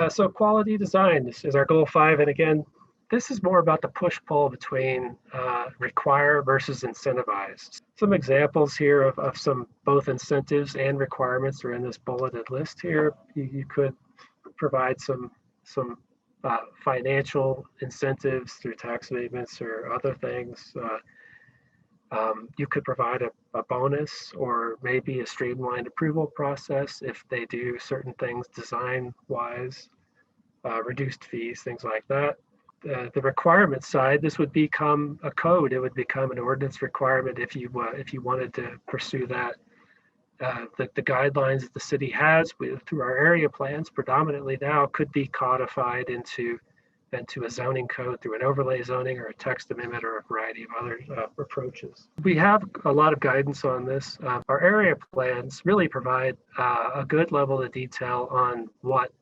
So quality design is our goal 5. And again, this is more about the push-pull between require versus incentivize. Some examples here of some both incentives and requirements are in this bulleted list here. You could provide some financial incentives through tax abatements or other things. You could provide a bonus or maybe a streamlined approval process if they do certain things design-wise, reduced fees, things like that. The requirement side, this would become a code. It would become an ordinance requirement if you wanted to pursue that. The guidelines that the city has through our area plans predominantly now could be codified into a zoning code through an overlay zoning or a text amendment or a variety of other approaches. We have a lot of guidance on this. Our area plans really provide a good level of detail on what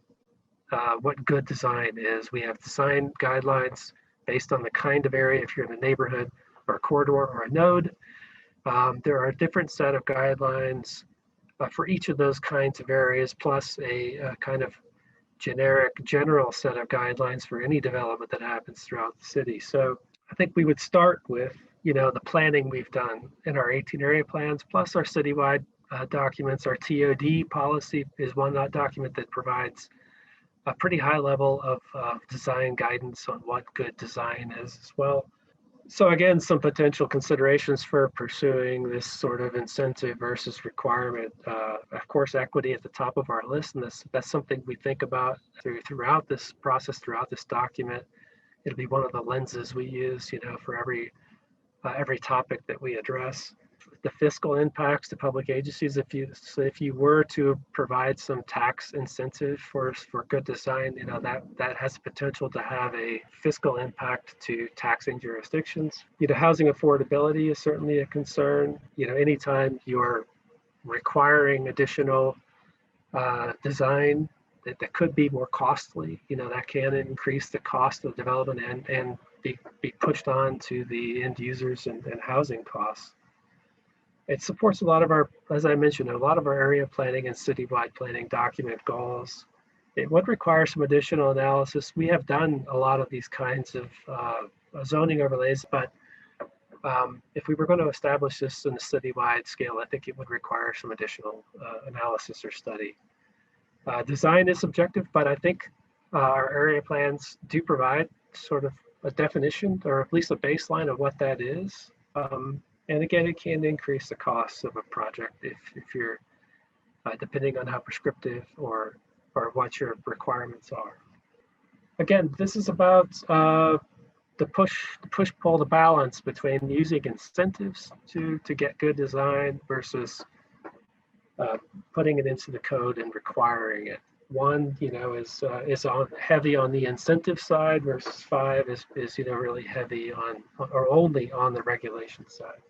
good design is. We have design guidelines based on the kind of area, if you're in a neighborhood or a corridor or a node. There are a different set of guidelines for each of those kinds of areas, plus a kind of general set of guidelines for any development that happens throughout the city. So I think we would start with, the planning we've done in our 18 area plans, plus our citywide documents. Our TOD policy is one document that provides a pretty high level of design guidance on what good design is as well. So again, some potential considerations for pursuing this sort of incentive versus requirement. Of course, equity at the top of our list, and that's something we think about throughout this process, throughout this document. It'll be one of the lenses we use, for every topic that we address. The fiscal impacts to public agencies, if you were to provide some tax incentive for good design, that has the potential to have a fiscal impact to taxing jurisdictions. Housing affordability is certainly a concern. Anytime you're requiring additional design that could be more costly, that can increase the cost of development and be pushed on to the end users and housing costs. It supports a lot of our, as I mentioned, a lot of our area planning and citywide planning document goals. It would require some additional analysis. We have done a lot of these kinds of zoning overlays, but if we were going to establish this in a citywide scale, I think it would require some additional analysis or study. Design is subjective, but I think our area plans do provide sort of a definition or at least a baseline of what that is. And again, it can increase the costs of a project if you're depending on how prescriptive or what your requirements are. Again, this is about the push-pull, the balance between using incentives to get good design versus putting it into the code and requiring it. One, is heavy on the incentive side versus 5 is really heavy on or only on the regulation side.